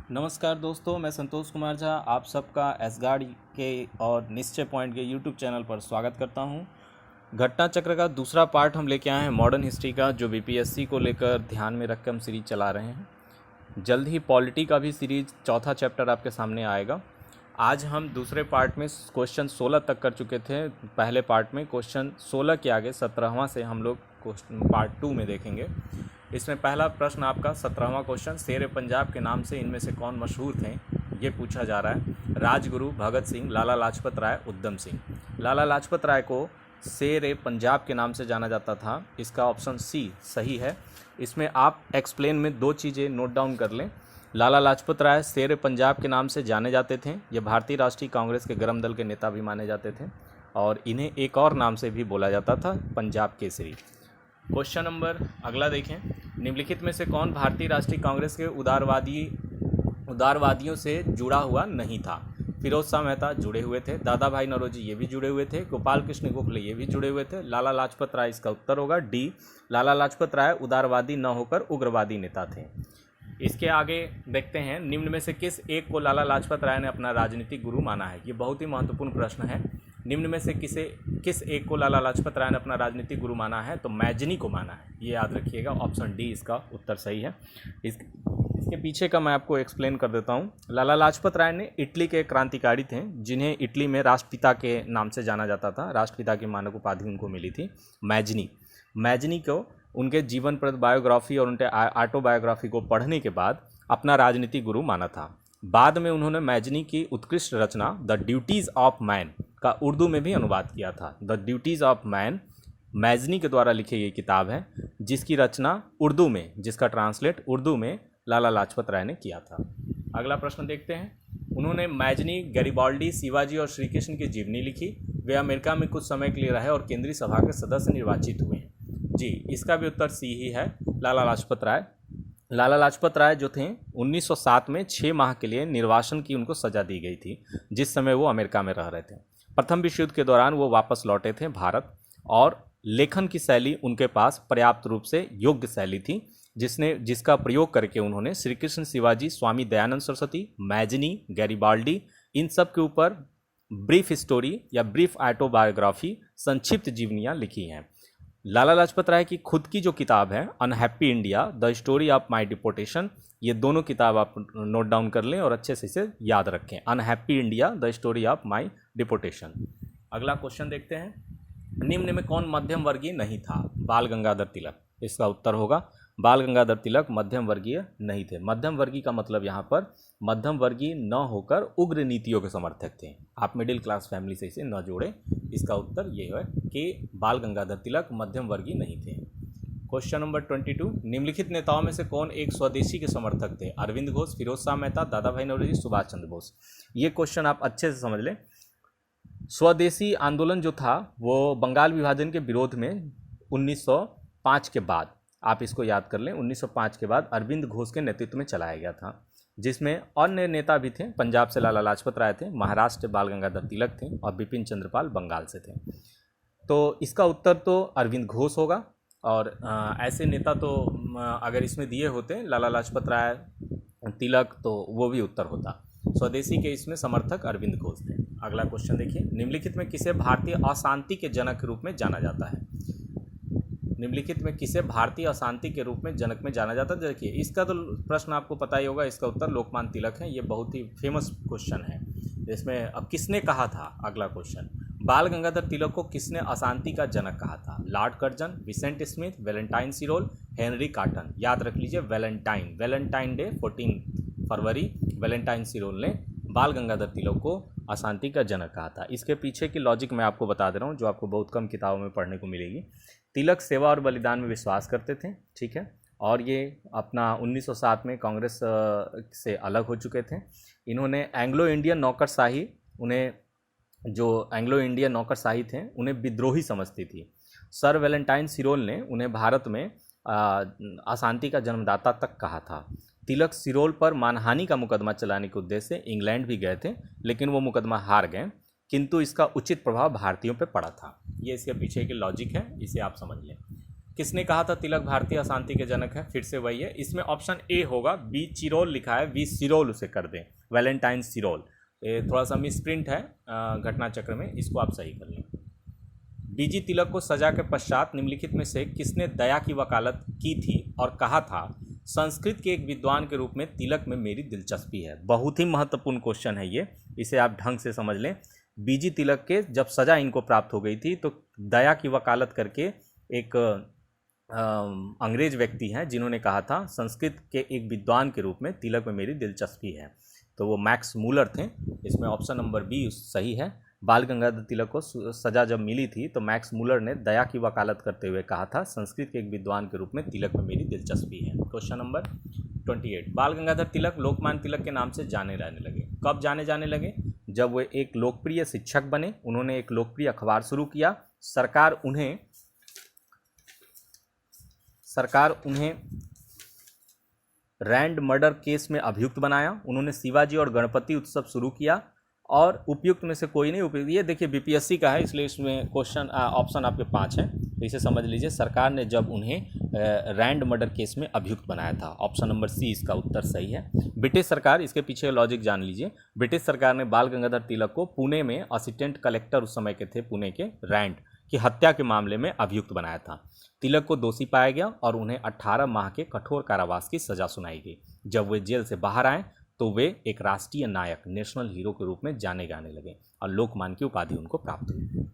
नमस्कार दोस्तों, मैं संतोष कुमार झा आप सबका एसगार्ड के और निश्चय पॉइंट के यूट्यूब चैनल पर स्वागत करता हूं। घटना चक्र का दूसरा पार्ट हम लेके आए हैं मॉडर्न हिस्ट्री का, जो बीपीएससी को लेकर ध्यान में रखकर हम सीरीज चला रहे हैं। जल्द ही पॉलिटी का भी सीरीज चौथा चैप्टर आपके सामने आएगा। आज हम दूसरे पार्ट में क्वेश्चन 16 तक कर चुके थे। पहले पार्ट में क्वेश्चन 16 के आगे 17वां से हम लोग क्वेश्चन पार्ट 2 में देखेंगे। इसमें पहला प्रश्न आपका 17वां क्वेश्चन, शेर पंजाब के नाम से इनमें से कौन मशहूर थे, ये पूछा जा रहा है। राजगुरु, भगत सिंह, लाला लाजपत राय, उधम सिंह। लाला लाजपत राय को शेर पंजाब के नाम से जाना जाता था। इसका ऑप्शन सी सही है। इसमें आप एक्सप्लेन में दो चीज़ें नोट डाउन कर लें। लाला लाजपत राय शेर पंजाब के नाम से जाने जाते थे। ये भारतीय राष्ट्रीय कांग्रेस के गरम दल के नेता भी माने जाते थे और इन्हें एक और नाम से भी बोला जाता था, पंजाब केसरी। क्वेश्चन नंबर अगला देखें। निम्नलिखित में से कौन भारतीय राष्ट्रीय कांग्रेस के उदारवादियों से जुड़ा हुआ नहीं था? फिरोज शाह मेहता जुड़े हुए थे, दादा भाई नौरोजी ये भी जुड़े हुए थे, गोपाल कृष्ण गोखले ये भी जुड़े हुए थे। लाला लाजपत राय इसका उत्तर होगा डी। लाला लाजपत राय उदारवादी न होकर उग्रवादी नेता थे। इसके आगे देखते हैं, निम्न में से किस एक को लाला लाजपत राय ने अपना राजनीतिक गुरु माना है? ये बहुत ही महत्वपूर्ण प्रश्न है। निम्न में से किस एक को लाला लाजपत राय ने अपना राजनीतिक गुरु माना है? तो मैजनी को माना है, ये याद रखिएगा। ऑप्शन डी इसका उत्तर सही है। इसके पीछे का मैं आपको एक्सप्लेन कर देता हूँ। लाला लाजपत राय ने इटली के क्रांतिकारी थे, जिन्हें इटली में राष्ट्रपिता के नाम से जाना जाता था। राष्ट्रपिता की मानक उपाधि उनको मिली थी मैजनी को उनके जीवनप्रद बायोग्राफी और उनके ऑटोबायोग्राफी को पढ़ने के बाद अपना राजनीतिक गुरु माना था। बाद में उन्होंने मैजनी की उत्कृष्ट रचना द ड्यूटीज़ ऑफ मैन का उर्दू में भी अनुवाद किया था। The duties of man Mazzini के द्वारा लिखी गई किताब है, जिसकी रचना उर्दू में, जिसका ट्रांसलेट उर्दू में लाला लाजपत राय ने किया था। अगला प्रश्न देखते हैं। उन्होंने मैजनी, गैरिबाल्डी, शिवाजी और श्री कृष्ण की जीवनी लिखी। वे अमेरिका में कुछ समय के लिए रहे और केंद्रीय सभा के सदस्य निर्वाचित हुए। जी, इसका भी उत्तर सी ही है, लाला लाजपत राय। लाला लाजपत राय जो थे 1907 में 6 माह के लिए निर्वासन की उनको सजा दी गई थी, जिस समय वो अमेरिका में रह रहे थे। प्रथम विश्व युद्ध के दौरान वो वापस लौटे थे भारत, और लेखन की शैली उनके पास पर्याप्त रूप से योग्य शैली थी, जिसका प्रयोग करके उन्होंने श्री कृष्ण, शिवाजी, स्वामी दयानंद सरस्वती, मैजनी, गैरिबाल्डी, इन सब के ऊपर ब्रीफ स्टोरी या ब्रीफ ऑटोबायोग्राफी, संक्षिप्त जीवनियाँ लिखी हैं। लाला लाजपत राय की खुद की जो किताब है unhappy India, the story of my deportation, ये दोनों किताब आप नोट डाउन कर लें और अच्छे से इसे याद रखें। Unhappy India, the story of my deportation. अगला क्वेश्चन देखते हैं। निम्न में कौन मध्यम वर्गीय नहीं था? बाल गंगाधर तिलक इसका उत्तर होगा। बाल गंगाधर तिलक मध्यम वर्गीय नहीं थे। मध्यम वर्गीय का मतलब यहाँ पर मध्यम वर्गीय न होकर उग्र नीतियों के समर्थक थे। आप मिडिल क्लास फैमिली से इसे न जोड़ें। इसका उत्तर ये है कि बाल गंगाधर तिलक मध्यम वर्गीय नहीं थे। Question number 22। निम्नलिखित नेताओं में से कौन एक स्वदेशी के समर्थक थे? अरविंद घोष, फिरोज शाह मेहता, दादा भाई नौरोजी, सुभाष चंद्र बोस। ये क्वेश्चन आप अच्छे से समझ लें। स्वदेशी आंदोलन जो था वो बंगाल विभाजन के विरोध में 1905 के बाद, आप इसको याद कर लें, 1905 के बाद अरविंद घोष के नेतृत्व में चलाया गया था, जिसमें अन्य नेता भी थे। पंजाब से लाला लाजपत राय थे, महाराष्ट्र बाल गंगाधर तिलक थे और बिपिन चंद्रपाल बंगाल से थे। तो इसका उत्तर तो अरविंद घोष होगा। और ऐसे नेता तो अगर इसमें दिए होते लाला लाजपत राय, तिलक, तो वो भी उत्तर होता। स्वदेशी के इसमें समर्थक अरविंद घोष थे। अगला क्वेश्चन देखिए। निम्नलिखित में किसे भारतीय अशांति के जनक के रूप में जाना जाता है? निम्नलिखित में किसे भारतीय अशांति के रूप में जनक में जाना जाता है? देखिए, इसका तो प्रश्न आपको पता ही होगा। इसका उत्तर लोकमान्य तिलक है। ये बहुत ही फेमस क्वेश्चन है। इसमें अब किसने कहा था? अगला क्वेश्चन, बाल गंगाधर तिलक को किसने अशांति का जनक कहा था? Lord Curzon, Vincent Smith, Valentine Chirol, Henry Cotton. याद रख लीजिए, वैलेंटाइन डे 14 फरवरी वैलेंटाइन सिरोल ने बाल गंगाधर तिलक को अशांति का जनक कहा था। इसके पीछे की लॉजिक मैं आपको बता दे रहा हूँ, जो आपको बहुत कम किताबों में पढ़ने को मिलेगी। तिलक सेवा और बलिदान में विश्वास करते थे, ठीक है, और ये अपना 1907 में कांग्रेस से अलग हो चुके थे। इन्होंने एंग्लो इंडियन नौकरशाही, जो एंग्लो इंडियन नौकरशाही थे, उन्हें विद्रोही समझती थी। सर वैलेंटाइन सिरोल ने उन्हें भारत में अशांति का जन्मदाता तक कहा था। तिलक सिरोल पर मानहानि का मुकदमा चलाने के उद्देश्य से इंग्लैंड भी गए थे, लेकिन वो मुकदमा हार गए, किंतु इसका उचित प्रभाव भारतीयों पर पड़ा था। ये इसके पीछे की लॉजिक है, इसे आप समझ लें। किसने कहा था तिलक भारतीय अशांति के जनक है? फिर से वही है, इसमें ऑप्शन ए होगा। बी चिरोल लिखा है, वी सिरोल उसे कर दें, वैलेंटाइन सिरोल। ये थोड़ा सा मिसप्रिंट है घटना चक्र में, इसको आप सही कर लें। बीजी तिलक को सजा के पश्चात निम्नलिखित में से किसने दया की वकालत की थी और कहा था संस्कृत के एक विद्वान के रूप में तिलक में मेरी दिलचस्पी है? बहुत ही महत्वपूर्ण क्वेश्चन है ये, इसे आप ढंग से समझ लें। बीजी तिलक के जब सजा इनको प्राप्त हो गई थी तो दया की वकालत करके एक अंग्रेज व्यक्ति हैं जिन्होंने कहा था संस्कृत के एक विद्वान के रूप में तिलक में मेरी दिलचस्पी है, तो वो मैक्स मूलर थे। इसमें ऑप्शन नंबर बी सही है। बाल गंगाधर तिलक को सजा जब मिली थी तो मैक्स मूलर ने दया की वकालत करते हुए कहा था संस्कृत के एक विद्वान के रूप में तिलक में मेरी दिलचस्पी है। क्वेश्चन नंबर 28, बाल गंगाधर तिलक लोकमान्य तिलक के नाम से जाने जाने लगे। कब जाने लगे? जब वे एक लोकप्रिय शिक्षक बने, उन्होंने एक लोकप्रिय अखबार शुरू किया, सरकार उन्हें रैंड मर्डर केस में अभियुक्त बनाया, उन्होंने शिवाजी और गणपति उत्सव शुरू किया, और उपयुक्त में से कोई नहीं उपयुक्त। ये देखिए बीपीएससी का है, इसलिए इसमें क्वेश्चन ऑप्शन आपके 5 हैं, तो इसे समझ लीजिए। सरकार ने जब उन्हें रैंड मर्डर केस में अभियुक्त बनाया था, ऑप्शन नंबर सी इसका उत्तर सही है। ब्रिटिश सरकार, इसके पीछे लॉजिक जान लीजिए। ब्रिटिश सरकार ने बाल गंगाधर तिलक को पुणे में असिस्टेंट कलेक्टर उस समय के थे पुणे के, रैंड की हत्या के मामले में अभियुक्त बनाया था। तिलक को दोषी पाया गया और उन्हें 18 माह के कठोर कारावास की सजा सुनाई गई। जब वे जेल से बाहर आए तो वे एक राष्ट्रीय नायक, नेशनल हीरो के रूप में जाने जाने लगे और लोकमान्य की उपाधि उनको प्राप्त हुई।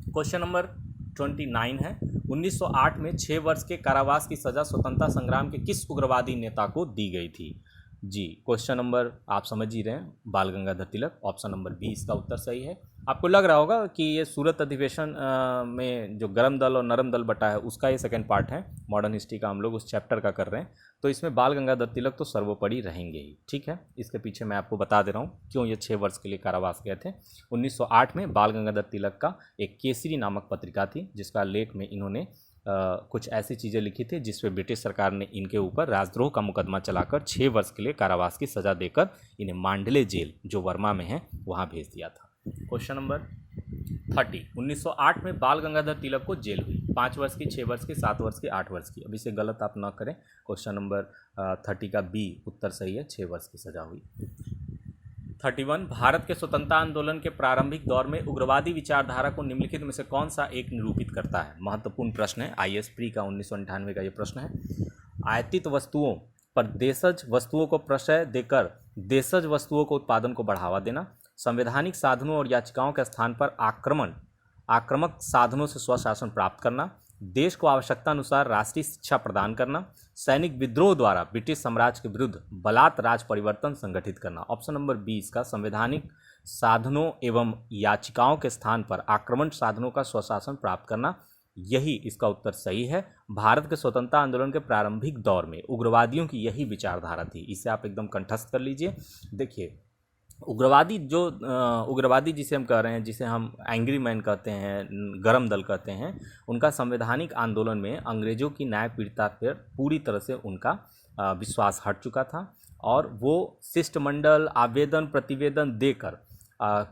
क्वेश्चन नंबर 29 है, 1908 में 6 वर्ष के कारावास की सजा स्वतंत्रता संग्राम के किस उग्रवादी नेता को दी गई थी? जी, क्वेश्चन नंबर आप समझ ही रहे हैं, बाल Gangadhar Tilak, option number B इसका उत्तर सही है। आपको लग रहा होगा कि ये सूरत अधिवेशन में जो गरम दल और नरम दल बटा है उसका ये सेकंड पार्ट है, मॉडर्न हिस्ट्री का हम लोग उस चैप्टर का कर रहे हैं, तो इसमें बाल गंगाधर तिलक तो सर्वोपरि रहेंगे ही। ठीक है, इसके पीछे मैं आपको बता दे रहा हूँ क्यों ये 6 वर्ष के लिए कारावास गए थे। 1908 में बाल गंगाधर तिलक का एक केसरी नामक पत्रिका थी, जिसका लेख में इन्होंने कुछ ऐसी चीज़ें लिखी थी जिस पे ब्रिटिश सरकार ने इनके ऊपर राजद्रोह का मुकदमा चलाकर 6 वर्ष के लिए कारावास की सज़ा देकर इन्हें मांडले जेल जो वर्मा में है वहाँ भेज दिया था। क्वेश्चन नंबर 30, 1908 में बाल गंगाधर तिलक को जेल हुई, 5 वर्ष की, 6 वर्ष की, 7 वर्ष की, 8 वर्ष की। अब इसे गलत आप ना करें, क्वेश्चन नंबर 30 का बी उत्तर सही है, 6 वर्ष की सज़ा हुई। 31, भारत के स्वतंत्रता आंदोलन के प्रारंभिक दौर में उग्रवादी विचारधारा को निम्नलिखित में से कौन सा एक निरूपित करता है? महत्वपूर्ण प्रश्न है, आईएएस प्री का 1998 का ये प्रश्न है। आयातित वस्तुओं पर देशज वस्तुओं को प्रश्रय देकर देशज वस्तुओं को उत्पादन को बढ़ावा देना, संवैधानिक साधनों और याचिकाओं के स्थान पर आक्रामक साधनों से स्वशासन प्राप्त करना, देश को आवश्यकता अनुसार राष्ट्रीय शिक्षा प्रदान करना, सैनिक विद्रोह द्वारा ब्रिटिश साम्राज्य के विरुद्ध बलात् राज परिवर्तन संगठित करना। ऑप्शन नंबर 20 का संवैधानिक साधनों एवं याचिकाओं के स्थान पर आक्रमण साधनों का स्वशासन प्राप्त करना, यही इसका उत्तर सही है। भारत के स्वतंत्रता आंदोलन के प्रारंभिक दौर में उग्रवादियों की यही विचारधारा थी, इसे आप एकदम कंठस्थ कर लीजिए। देखिए उग्रवादी जिसे हम कह रहे हैं, जिसे हम एंग्री मैन कहते हैं, गरम दल कहते हैं, उनका संवैधानिक आंदोलन में अंग्रेज़ों की न्यायप्रियता पर पूरी तरह से उनका विश्वास हट चुका था और वो शिष्टमंडल आवेदन प्रतिवेदन देकर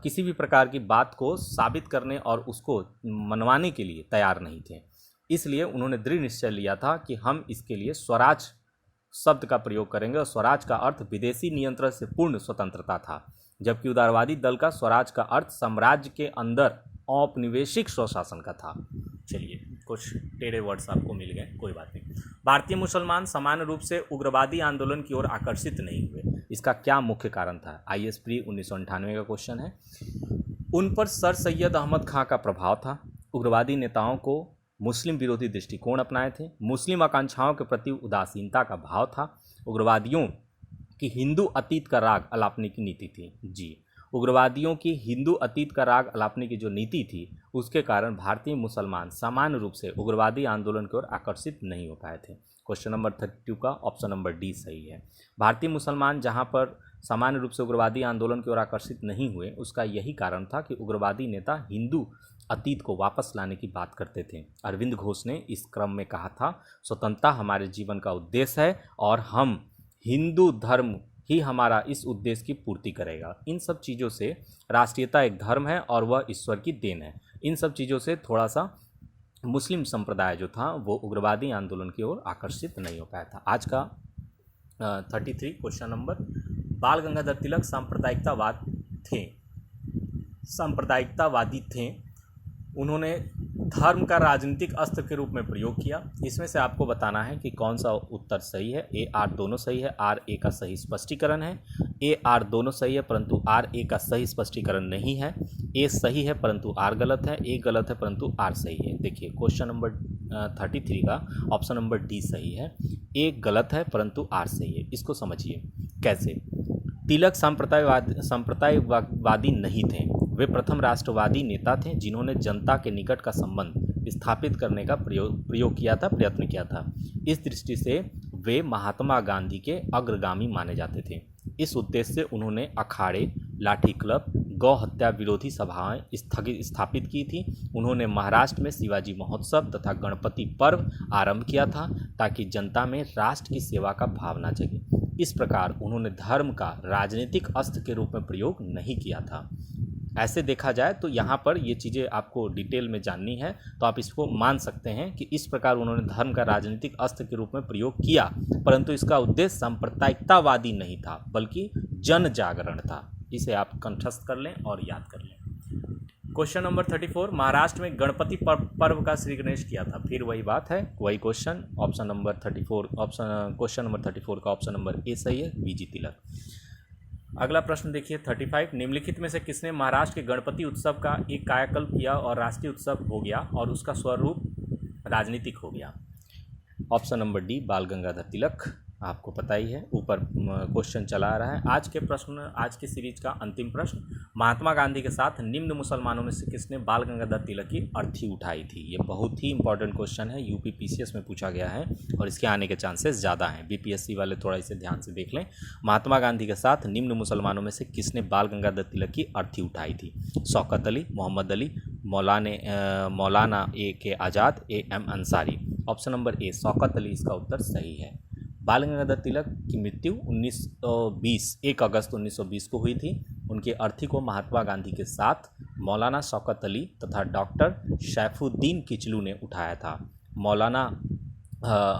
किसी भी प्रकार की बात को साबित करने और उसको मनवाने के लिए तैयार नहीं थे। इसलिए उन्होंने दृढ़ निश्चय लिया था कि हम इसके लिए स्वराज शब्द का प्रयोग करेंगे और स्वराज का अर्थ विदेशी नियंत्रण से पूर्ण स्वतंत्रता था, जबकि उदारवादी दल का स्वराज का अर्थ साम्राज्य के अंदर औपनिवेशिक स्वशासन का था। चलिए, कुछ टेढ़े वर्ड्स आपको मिल गए, कोई बात नहीं। भारतीय मुसलमान समान रूप से उग्रवादी आंदोलन की ओर आकर्षित नहीं हुए, इसका क्या मुख्य कारण था? आईएएस प्री 1998 का क्वेश्चन है। उन पर सर सैयद अहमद खां का प्रभाव था। उग्रवादी नेताओं को मुस्लिम विरोधी दृष्टिकोण अपनाए थे। मुस्लिम आकांक्षाओं के प्रति उदासीनता का भाव था। उग्रवादियों की हिंदू अतीत का राग अलापने की नीति थी। जी, उग्रवादियों की हिंदू अतीत का राग अलापने की जो नीति थी उसके कारण भारतीय मुसलमान सामान्य रूप से उग्रवादी आंदोलन की ओर आकर्षित नहीं हो पाए थे। क्वेश्चन नंबर 32 का ऑप्शन नंबर डी सही है। भारतीय मुसलमान जहां पर सामान्य रूप से उग्रवादी आंदोलन की ओर आकर्षित नहीं हुए, उसका यही कारण था कि उग्रवादी नेता हिंदू अतीत को वापस लाने की बात करते थे। अरविंद घोष ने इस क्रम में कहा था, स्वतंत्रता हमारे जीवन का उद्देश्य है और हम हिंदू धर्म ही हमारा इस उद्देश्य की पूर्ति करेगा। इन सब चीज़ों से, राष्ट्रीयता एक धर्म है और वह ईश्वर की देन है, इन सब चीज़ों से थोड़ा सा मुस्लिम संप्रदाय जो था वो उग्रवादी आंदोलन की ओर आकर्षित नहीं हो पाया था। आज का 33 क्वेश्चन नंबर, बाल गंगाधर तिलक सांप्रदायिकतावादी थे। उन्होंने धर्म का राजनीतिक अस्त्र के रूप में प्रयोग किया। इसमें से आपको बताना है कि कौन सा उत्तर सही है। ए आर दोनों सही है, आर ए का सही स्पष्टीकरण है। ए आर दोनों सही है परंतु आर ए का सही स्पष्टीकरण नहीं है। ए सही है परंतु आर गलत है, ए गलत है परंतु आर सही है। देखिए क्वेश्चन नंबर 33 का ऑप्शन नंबर डी सही है, ए गलत है परंतु आर सही है। इसको समझिए कैसे। तिलक सांप्रदायिकवादी नहीं थे। वे प्रथम राष्ट्रवादी नेता थे जिन्होंने जनता के निकट का संबंध स्थापित करने का प्रयत्न किया था। इस दृष्टि से वे महात्मा गांधी के अग्रगामी माने जाते थे। इस उद्देश्य से उन्होंने अखाड़े, लाठी क्लब, गौ हत्या विरोधी सभाएं स्थापित की थी। उन्होंने महाराष्ट्र में शिवाजी महोत्सव तथा गणपति पर्व आरंभ किया था ताकि जनता में राष्ट्र की सेवा का भावना जगे। इस प्रकार उन्होंने धर्म का राजनीतिक अस्त्र के रूप में प्रयोग नहीं किया था। ऐसे देखा जाए तो यहाँ पर ये चीज़ें आपको डिटेल में जाननी है तो आप इसको मान सकते हैं कि इस प्रकार उन्होंने धर्म का राजनीतिक अस्त्र के रूप में प्रयोग किया, परंतु इसका उद्देश्य सांप्रदायिकतावादी नहीं था बल्कि जन जागरण था। इसे आप कंठस्थ कर लें और याद कर लें। क्वेश्चन नंबर 34, महाराष्ट्र में गणपति पर्व का श्री गणेश किया था। फिर वही बात है, वही क्वेश्चन। क्वेश्चन नंबर 34 का ऑप्शन नंबर ए सही है, बीजी तिलक। अगला प्रश्न देखिए 35, निम्नलिखित में से किसने महाराष्ट्र के गणपति उत्सव का एक कायाकल्प किया और राष्ट्रीय उत्सव हो गया और उसका स्वरूप राजनीतिक हो गया। ऑप्शन नंबर डी बाल गंगाधर तिलक। आपको पता ही है, ऊपर क्वेश्चन चला आ रहा है। आज के सीरीज का अंतिम प्रश्न, महात्मा गांधी के साथ निम्न मुसलमानों में से किसने बाल गंगाधर तिलक की अर्थी उठाई थी। ये बहुत ही इंपॉर्टेंट क्वेश्चन है, यूपी पीसीएस में पूछा गया है और इसके आने के चांसेस ज़्यादा हैं। बीपीएससी वाले थोड़ा इसे ध्यान से देख लें। महात्मा गांधी के साथ निम्न मुसलमानों में से किसने बाल गंगाधर तिलक की अर्थी उठाई थी। Shaukat Ali, Mohammad Ali, Maulana A K Azad, A M Ansari. Option number A Shaukat Ali इसका उत्तर सही है। बाल गंगाधर तिलक की मृत्यु 1 अगस्त 1920 को हुई थी। उनके अर्थी को महात्मा गांधी के साथ मौलाना शौकत अली तथा डॉक्टर सैफुद्दीन किचलू ने उठाया था। मौलाना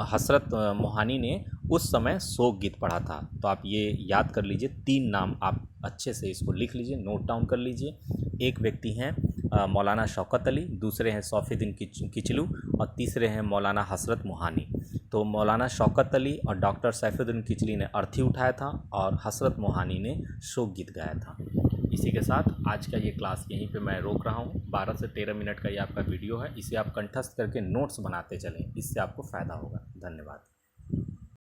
हसरत मोहानी ने उस समय शोक गीत पढ़ा था। तो आप ये याद कर लीजिए, 3 नाम आप अच्छे से इसको लिख लीजिए, नोट डाउन कर लीजिए। एक व्यक्ति हैं मौलाना शौकत अली, दूसरे हैं सैफुद्दीन किचलू और तीसरे हैं मौलाना हसरत मोहानी। तो मौलाना शौकत अली और डॉक्टर सैफुद्दीन किचली ने अर्थी उठाया था और हसरत मोहानी ने शोक गीत गाया था। इसी के साथ आज का ये क्लास यहीं पे मैं रोक रहा हूँ। 12 से 13 मिनट का ये आपका वीडियो है। इसे आप कंठस्थ करके नोट्स बनाते चलें, इससे आपको फ़ायदा होगा। धन्यवाद।